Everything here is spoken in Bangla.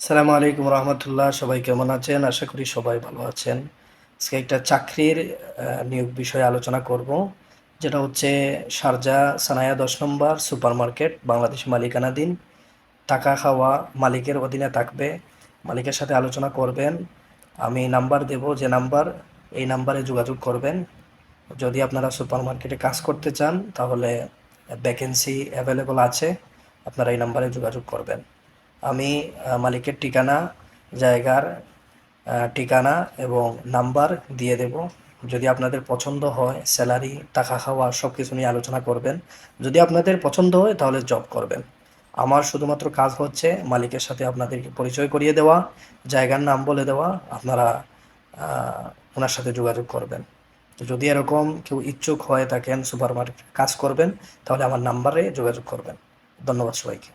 আসসালামু আলাইকুম রহমতুল্লাহ। সবাই কেমন আছেন? আশা করি সবাই ভালো আছেন। আজকে একটা চাকরির নিয়োগ বিষয়ে আলোচনা করব, যেটা হচ্ছে শারজা সানায়া 10 নম্বর সুপার মার্কেট, বাংলাদেশ মালিকানাধীন। টাকা খাওয়া, মালিকের অধীনে থাকবে। মালিকের সাথে আলোচনা করবেন। আমি নাম্বার দেব, যে নাম্বার, এই নাম্বারে যোগাযোগ করবেন। যদি আপনারা সুপার মার্কেটে কাজ করতে চান তাহলে ভ্যাকেন্সি অ্যাভেলেবল আছে, আপনারা এই নাম্বারে যোগাযোগ করবেন। আমি মালিকের ঠিকানা, জায়গার ঠিকানা এবং নাম্বার দিয়ে দেব। যদি আপনাদের পছন্দ হয়, স্যালারি, টাকা খাওয়া সব কিছু নিয়ে আলোচনা করবেন। যদি আপনাদের পছন্দ হয় তাহলে জব করবেন। আমার শুধুমাত্র কাজ হচ্ছে মালিকের সাথে আপনাদেরকে পরিচয় করিয়ে দেওয়া, জায়গার নাম বলে দেওয়া, আপনারা ওনার সাথে যোগাযোগ করবেন। তো যদি এরকম কেউ ইচ্ছুক হয়ে থাকেন সুপার মার্কেটে কাজ করবেন, তাহলে আমার নাম্বারে যোগাযোগ করবেন। ধন্যবাদ সবাইকে।